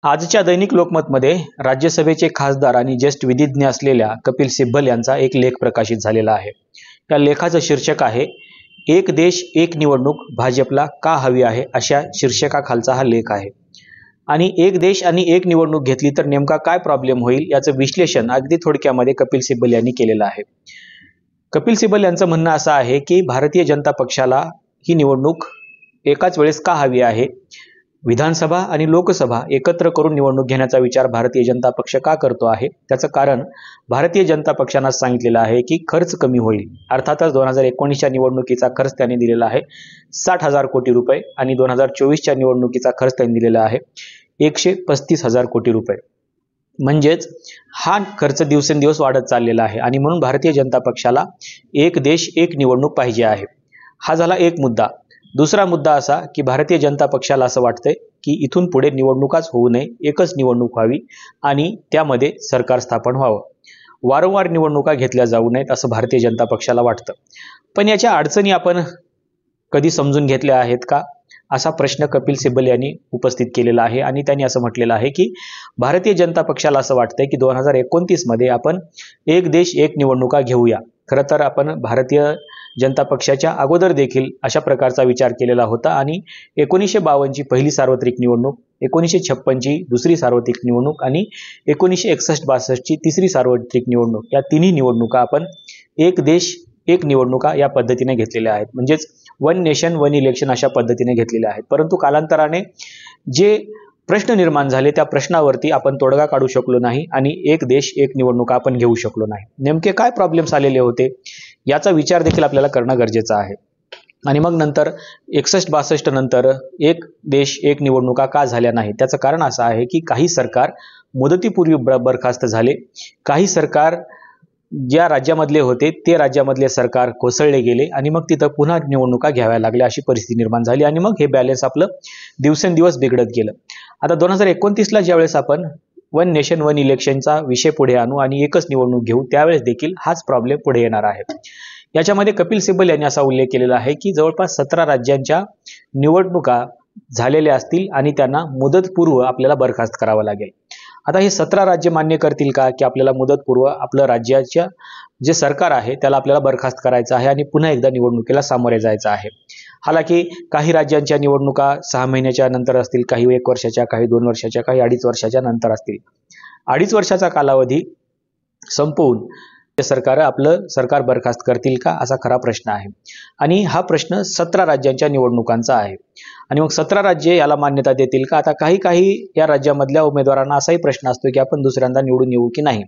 आजच्या दैनिक लोकमतमध्ये राज्यसभेचे खासदार आणि ज्येष्ठ विधिज्ञ असलेल्या कपिल सिब्बल यांचा एक लेख प्रकाशित झालेला आहे। या लेखाचं शीर्षक आहे एक देश एक निवडणूक भाजपला का हवी आहे, अशा शीर्षकाखालचा हा लेख आहे। आणि एक देश आणि एक निवडणूक घेतली तर नेमका काय प्रॉब्लेम होईल याचं विश्लेषण अगदी थोडक्यामध्ये कपिल सिब्बल यांनी केलेलं आहे। कपिल सिब्बल यांचं म्हणणं असं आहे की भारतीय जनता पक्षाला ही निवडणूक एकाच वेळेस का हवी आहे, विधानसभा आणि लोकसभा एकत्र करून निवडणूक घेण्याचा विचार भारतीय जनता पक्ष का करतो आहे। त्याचं कारण भारतीय जनता पक्षानं सांगितलेलं आहे की खर्च कमी होईल। अर्थातच 2019च्या निवडणुकीचा खर्च त्यांनी दिलेला आहे 60,000 कोटी रुपये आणि 2024च्या निवडणुकीचा खर्च त्यांनी दिलेला आहे 135,000 कोटी रुपये। म्हणजेच हा खर्च दिवसेंदिवस वाढत चाललेला आहे आणि म्हणून भारतीय जनता पक्षाला एक देश एक निवडणूक पाहिजे आहे। हा झाला एक मुद्दा। दुसरा मुद्दा असा की भारतीय जनता पक्षाला असं वाटतंय की इथून पुढे निवडणुकाच होऊ नये, एकच निवडणूक व्हावी आणि त्यामध्ये सरकार स्थापन व्हावं। वारंवार निवडणुका घेतल्या जाऊ नयेत असं भारतीय जनता पक्षाला वाटतं। पण याच्या अडचणी आपण कधी समजून घेतल्या आहेत का, असा प्रश्न कपिल सिब्बल यांनी उपस्थित केलेला आहे। आणि त्यांनी असं म्हटलेलं आहे की भारतीय जनता पक्षाला असं वाटतंय की 2029 मध्ये आपण एक देश एक निवडणुका घेऊया। खरं तर आपण भारतीय जनता पक्षाच्या अगोदर देखील अशा प्रकारचा विचार केलेला होता आणि 1952 ची पहिली सार्वत्रिक निवडणूक, 1956 ची दुसरी सार्वत्रिक निवडणूक आणि 1961-62 ची तिसरी सार्वत्रिक निवडणूक, या तिन्ही निवडणुका आपण एक देश एक निवडणुका या पद्धतीने घेतलेल्या आहेत। म्हणजेच वन नेशन वन इलेक्शन अशा पद्धतीने घेतलेल्या आहेत। परंतु कालांतराने जे प्रश्न निर्माण झाले त्या प्रश्नावरती आपण तोडगा काढू शकलो नाही आणि एक देश एक निवडणुका आपण घेऊ शकलो नाही। नेमके काय प्रॉब्लेम्स आलेले होते याचा विचार देखील आपल्याला करणं गरजेचं आहे। आणि मग नंतर 61-62 नंतर एक देश एक निवडणुका का झाल्या नाही, त्याचं कारण असं आहे की काही सरकार मुदतीपूर्वी बरखास्त झाले, काही सरकार ज्या राज्यामधले होते ते राज्यामधले सरकार कोसळले गेले आणि मग तिथं पुन्हा निवडणुका घ्याव्या लागल्या, अशी परिस्थिती निर्माण झाली आणि मग हे बॅलन्स आपलं दिवसेंदिवस बिघडत गेलं। आता 2029ला ज्यावेळेस आपण वन नेशन वन इलेक्शनचा विषय पुढे आणू आणि एकच निवडणूक घेऊ, त्यावेळेस देखील हाच प्रॉब्लेम पुढे येणार आहे। याच्यामध्ये कपिल सिब्बल यांनी असा उल्लेख केलेला आहे की जवळपास 17 राज्यांच्या निवडणुका झालेल्या असतील आणि त्यांना मुदतपूर्व आपल्याला बरखास्त करावं लागेल। आता हे 17 राज्य मान्य करतील का की आपल्याला मुदतपूर्व आपलं राज्याच्या जे सरकार आहे त्याला आपल्याला बरखास्त करायचं आहे आणि पुन्हा एकदा निवडणुकीला सामोरे जायचं आहे। हालाकी काही राज्यांच्या निवडणुका 6 महिन्याच्या नंतर असतील, काही 1 वर्षाच्या, काही 2 वर्षाच्या, काही 2.5 वर्षाच्या नंतर असतील। 2.5 वर्षाचा कालावधी संपवून सरकार आपलं सरकार बरखास्त करतील का, असा खरा प्रश्न आहे। आणि हा प्रश्न 17 राज्यांच्या निवडणुकांचा आहे आणि मग 17 राज्ये याला मान्यता देतील का। आता काही या राज्यामधल्या उमेदवारांना असाही प्रश्न असतो की आपण दुसऱ्यांदा निवडून येऊ की नाही,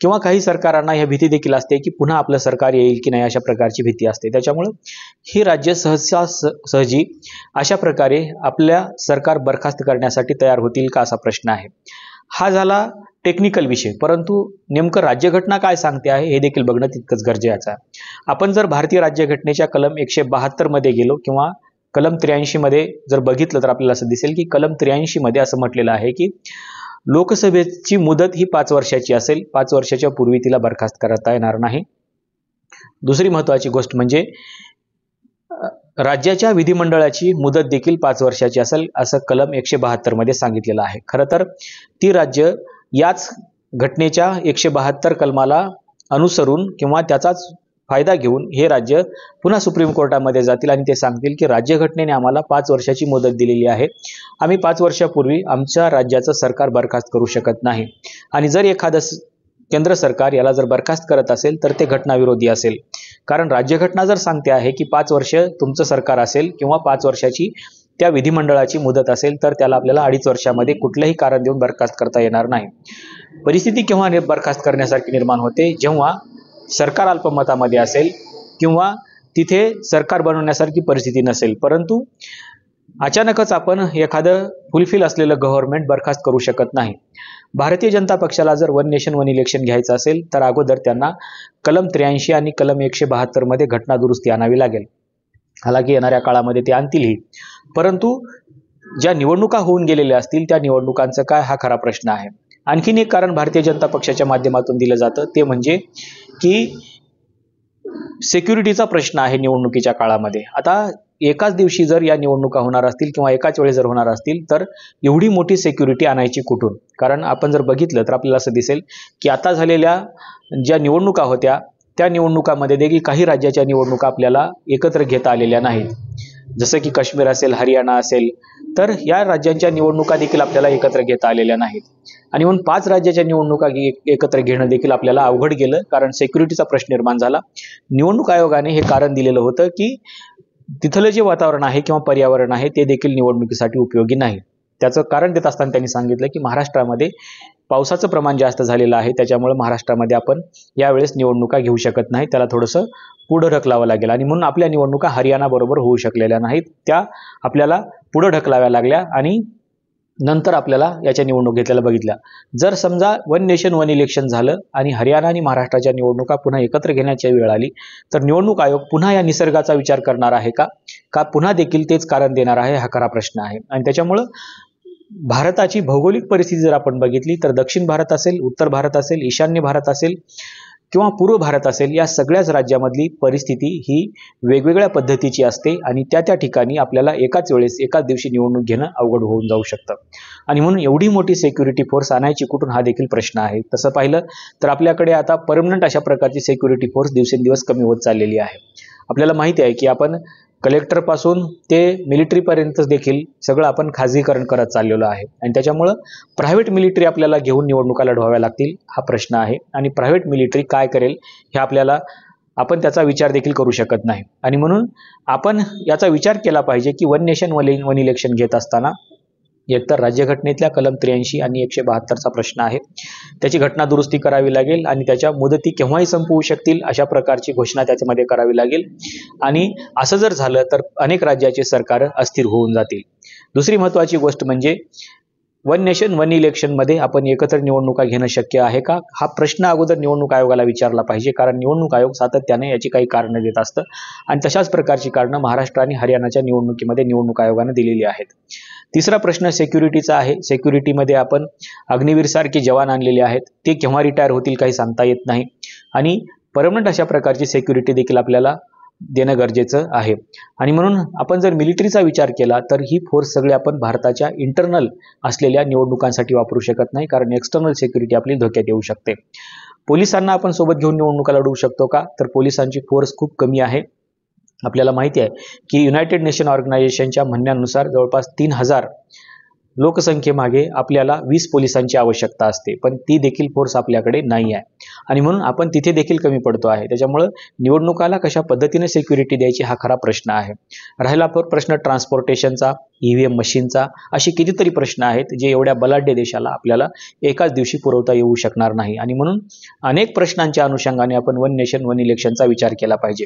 किंवा काही सरकारांना ह्या भीती देखील असते की पुन्हा आपलं सरकार येईल की नाही, अशा प्रकारची भीती असते। त्याच्यामुळे ही राज्य सहजी अशा प्रकारे आपल्या सरकार बरखास्त करण्यासाठी तयार होतील का, असा प्रश्न आहे। हा झाला टेक्निकल विषय, परंतु नेमकं राज्यघटना काय सांगते आहे हे देखील बघणं तितकंच गरजेचं आहे। आपण जर भारतीय राज्यघटनेच्या कलम 172 मध्ये गेलो किंवा कलम 83 मध्ये जर बघितलं तर आपल्याला असं दिसेल की कलम 83 मध्ये असं म्हटलेलं आहे की लोकसभेची मुदत ही 5 वर्षाची असेल, 5 वर्षाच्या पूर्वी तिला बरखास्त करता येणार नाही। दुसरी महत्त्वाची गोष्ट म्हणजे राज्याच्या विधिमंडळाची मुदत देखील 5 वर्षाची असेल, असं कलम 172 मध्ये सांगितलेलं आहे। खरं तर ती राज्य याच घटनेच्या 172 कलमाला अनुसरून किंवा त्याचाच फायदा घेऊन हे राज्य पुन्हा सुप्रीम कोर्टामध्ये जातील आणि ते सांगतील की राज्यघटनेने आम्हाला 5 वर्षाची मुदत दिलेली आहे, आम्ही 5 वर्षापूर्वी आमच्या राज्याचं सरकार बरखास्त करू शकत नाही। आणि जर एखादं केंद्र सरकार याला जर बरखास्त करत असेल तर ते घटनाविरोधी असेल, कारण राज्यघटना जर सांगते आहे की 5 वर्ष तुमचं सरकार असेल किंवा 5 वर्षाची त्या विधिमंडळाची मुदत असेल तर त्याला आपल्याला 2.5 वर्षामध्ये कुठलंही कारण देऊन बरखास्त करता येणार नाही। परिस्थिती केव्हा बरखास्त करण्यासारखी निर्माण होते, जेव्हा सरकार अल्पमतामध्ये असेल किंवा तिथे सरकार बनवण्यासारखी परिस्थिती नसेल। परंतु अचानकच आपण एखादं फुलफिल असलेलं गव्हर्नमेंट बरखास्त करू शकत नाही। भारतीय जनता पक्षाला जर वन नेशन वन इलेक्शन घ्यायचं असेल तर अगोदर त्यांना कलम 83 आणि कलम 172 मध्ये घटना दुरुस्ती आणावी लागेल। हालाकी येणाऱ्या काळामध्ये ते आणतीलही, परंतु ज्या निवडणुका होऊन गेलेल्या असतील त्या निवडणुकांचं काय, हा खरा प्रश्न आहे। आणखीन एक कारण भारतीय जनता पक्षाच्या माध्यमातून दिलं जातं ते म्हणजे की सिक्युरिटीचा प्रश्न आहे निवडणुकीच्या काळामध्ये। आता एकाच दिवशी जर या निवडणुका होणार असतील किंवा एकाच वेळेस जर होणार असतील तर एवढी मोठी सिक्युरिटी आणायची कुठून? कारण आपण जर बघितलं तर आपल्याला असं दिसेल की आता झालेल्या ज्या निवडणुका होत्या त्या निवडणुकामध्ये देखील काही राज्याच्या निवडणुका आपल्याला एकत्र घेता आलेल्या नाहीत. जसं की काश्मीर असेल, हरियाणा असेल, तर या राज्यांच्या निवडणुका देखील आपल्याला एकत्र घेता आलेल्या नाहीत. आणि म्हणून 5 राज्याच्या निवडणुका एकत्र घेणं देखील आपल्याला अवघड गेलं, कारण सिक्युरिटीचा प्रश्न निर्माण झाला. निवडणूक आयोगाने हे कारण दिलेलं होतं की तिथलं जे वातावरण आहे किंवा पर्यावरण आहे ते देखील निवडणुकीसाठी उपयोगी नाही. त्याचं कारण देत असताना त्यांनी सांगितलं की महाराष्ट्रामध्ये पावसाचं प्रमाण जास्त झालेलं आहे, त्याच्यामुळे महाराष्ट्रामध्ये आपण यावेळेस निवडणुका घेऊ शकत नाही, त्याला थोडंसं पुढं ढकलावं लागेल. आणि म्हणून आपल्या निवडणुका हरियाणा बरोबर होऊ शकलेल्या नाहीत, त्या आपल्याला पुढं ढकलाव्या लागल्या आणि नंतर आपल्याला याच्या निवडणूक घेतलेल्या बघितल्या. जर समजा वन नेशन वन इलेक्शन झालं आणि हरियाणा आणि महाराष्ट्राच्या निवडणुका पुन्हा एकत्र घेण्याची वेळ आली तर निवडणूक आयोग पुन्हा या निसर्गाचा विचार करणार आहे का पुन्हा देखील तेच कारण देणार आहे? हा खरा प्रश्न आहे. आणि त्याच्यामुळं भारताची भौगोलिक परिस्थिती जर आपण बघितली तर दक्षिण भारत असेल, उत्तर भारत असेल, ईशान्य भारत असेल किंवा पूर्व भारत असेल, या सगळ्याच राज्यामधली परिस्थिती ही वेगवेगळ्या पद्धतीची असते आणि त्या ठिकाणी आपल्याला एकाच वेळेस एकाच दिवशी निवडणूक घेणं अवघड होऊन जाऊ शकतं. आणि म्हणून एवढी मोठी सिक्युरिटी फोर्स आणायची कुठून हा देखील प्रश्न आहे. तसं पाहिलं तर आपल्याकडे आता परमनंट अशा प्रकारची सिक्युरिटी फोर्स दिवसेंदिवस कमी होत चाललेली आहे. आपल्याला माहिती आहे की आपण कलेक्टरपासून ते मिलिटरीपर्यंत देखील सगळं आपण खाजगीकरण करत चाललेलो आहे आणि त्याच्यामुळं प्रायव्हेट मिलिटरी आपल्याला घेऊन निवडणुका लढवाव्या लागतील हा प्रश्न आहे. आणि प्रायव्हेट मिलिटरी काय करेल हे आपण त्याचा विचार देखील करू शकत नाही. आणि म्हणून आपण याचा विचार केला पाहिजे की वन नेशन वन इलेक्शन घेत असताना एकतर राज्यघटनेतल्या कलम 83 आणि 172चा प्रश्न आहे, त्याची घटना दुरुस्ती करावी लागेल आणि त्याच्या मुदती केव्हाही संपवू शकतील अशा प्रकारची घोषणा त्याच्यामध्ये करावी लागेल. आणि असं जर झालं तर अनेक राज्याचे सरकार अस्थिर होऊन जातील. दुसरी महत्त्वाची गोष्ट म्हणजे वन नेशन वन इलेक्शनमध्ये आपण एकत्र निवडणुका घेणं शक्य आहे का? हा प्रश्न अगोदर निवडणूक आयोगाला विचारला पाहिजे, कारण निवडणूक आयोग सातत्याने याची काही कारणं देत असतं आणि तशाच प्रकारची कारणं महाराष्ट्र आणि हरियाणाच्या निवडणुकीमध्ये निवडणूक आयोगाने दिलेली आहेत. तिसरा प्रश्न सिक्युरिटीचा आहे. सिक्युरिटीमध्ये आपण अग्निवीर सारखे जवान आणलेले आहेत, ते केव्हा रिटायर होतील काही सांगता येत नाही आणि परमनंट अशा प्रकारची सिक्युरिटी देखील आपल्याला देणं गरजेचं आहे. आणि म्हणून आपण जर मिलिटरीचा विचार केला तर ही फोर्स सगळी आपण भारताच्या इंटरनल असलेल्या निवडणुकांसाठी वापरू शकत नाही, कारण एक्सटर्नल सिक्युरिटी आपली धोक्यात येऊ शकते. पोलिसांना आपण सोबत घेऊन निवडणुका लढवू शकतो का? तर पोलिसांची फोर्स खूप कमी आहे. आपल्याला माहिती आहे की युनायटेड नेशन ऑर्गनायझेशनच्या म्हणण्यानुसार जवळपास 3000 लोकसंख्येमागे आपल्याला 20 पोलिसांची आवश्यकता असते, पण ती देखील फोर्स आपल्याकडे नाही आहे आणि म्हणून आपण तिथे देखील कमी पडतो आहे. त्याच्यामुळं निवडणुकाला कशा पद्धतीने सिक्युरिटी द्यायची हा खरा प्रश्न आहे. राहिला प्रश्न ट्रान्सपोर्टेशनचा, EVM मशीनचा, असे कितीतरी प्रश्न आहेत जे एवढ्या बलाढ्य देशाला आपल्याला एकाच दिवशी पुरवता येऊ शकणार नाही. आणि म्हणून अनेक प्रश्नांच्या अनुषंगाने आपण वन नेशन वन इलेक्शनचा विचार केला पाहिजे.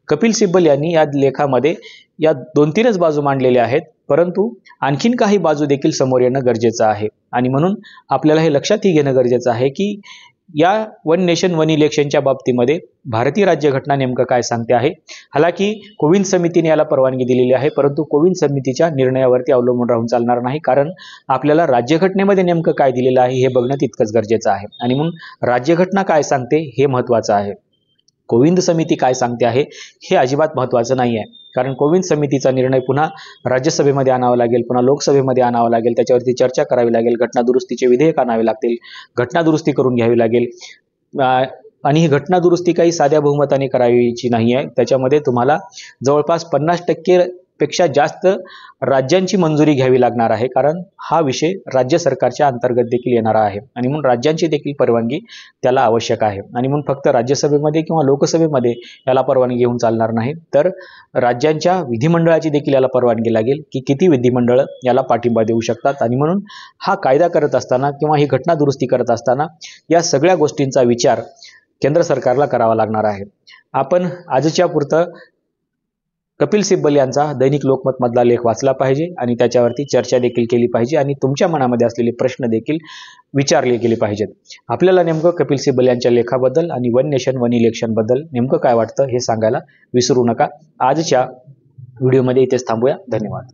कपिल सिब्बल यांनी या लेखामध्ये या 2-3च बाजू मांडलेल्या आहेत, परंतु आणखीन काही बाजू देखील समोर येणं गरजेचं आहे. आणि म्हणून आपल्याला हे लक्षातही घेणं गरजेचं आहे की या वन नेशन वन इलेक्शनच्या बाबतीमध्ये भारतीय राज्यघटना नेमकं काय सांगते आहे. हालाकी कोविंद समितीने याला परवानगी दिलेली आहे, परंतु कोविंद समितीच्या निर्णयावरती अवलंबून राहून चालणार नाही, कारण आपल्याला राज्यघटनेमध्ये नेमकं काय दिलेलं आहे हे बघणं तितकंच गरजेचं आहे. आणि म्हणून राज्यघटना काय सांगते हे महत्त्वाचं आहे. कोविंद समिती काय सांगते आहे हे अजिबात महत्त्वाचं नाही आहे, कारण कोविंद समितीचा निर्णय पुन्हा राज्यसभेमध्ये आणावा लागेल, पुन्हा लोकसभेमध्ये आणावा लागेल, त्याच्यावरती चर्चा करावी लागेल, घटनादुरुस्तीचे विधेयक आणावे लागतील, घटनादुरुस्ती करून घ्यावी लागेल. आणि ही घटनादुरुस्ती काही साध्या बहुमताने करायची नाही आहे, त्याच्यामध्ये तुम्हाला जवळपास 50% पेक्षा जास्त राज्यांची मंजुरी घ्यावी लागणार आहे, कारण हा विषय राज्य सरकारच्या अंतर्गत देखील येणारा आहे आणि म्हणून राज्यांची देखील परवानगी त्याला आवश्यक आहे. आणि म्हणून फक्त राज्यसभेमध्ये किंवा लोकसभेमध्ये याला परवानगी घेऊन चालणार नाही, तर राज्यांच्या विधिमंडळाची देखील याला परवानगी लागेल की किती विधिमंडळ याला पाठिंबा देऊ शकतात. आणि म्हणून हा कायदा करत असताना किंवा ही घटना दुरुस्ती करत असताना या सगळ्या गोष्टींचा विचार केंद्र सरकारला करावा लागणार आहे. आपण आजच्या पुरतं कपिल सिब्बल यांचा दैनिक लोकमत मधला लेख वाचला पाहिजे आणि त्याच्यावरती चर्चा देखील केली पाहिजे आणि तुमच्या मनामध्ये असलेले प्रश्न देखील विचारले गेले पाहिजेत. आपल्याला नेमकं कपिल सिब्बल यांच्या लेखाबद्दल आणि वन नेशन वन इलेक्शन बद्दल नेमकं काय वाटतं हे सांगायला विसरू नका. आजच्या व्हिडिओमध्ये इथेच थांबूया. धन्यवाद.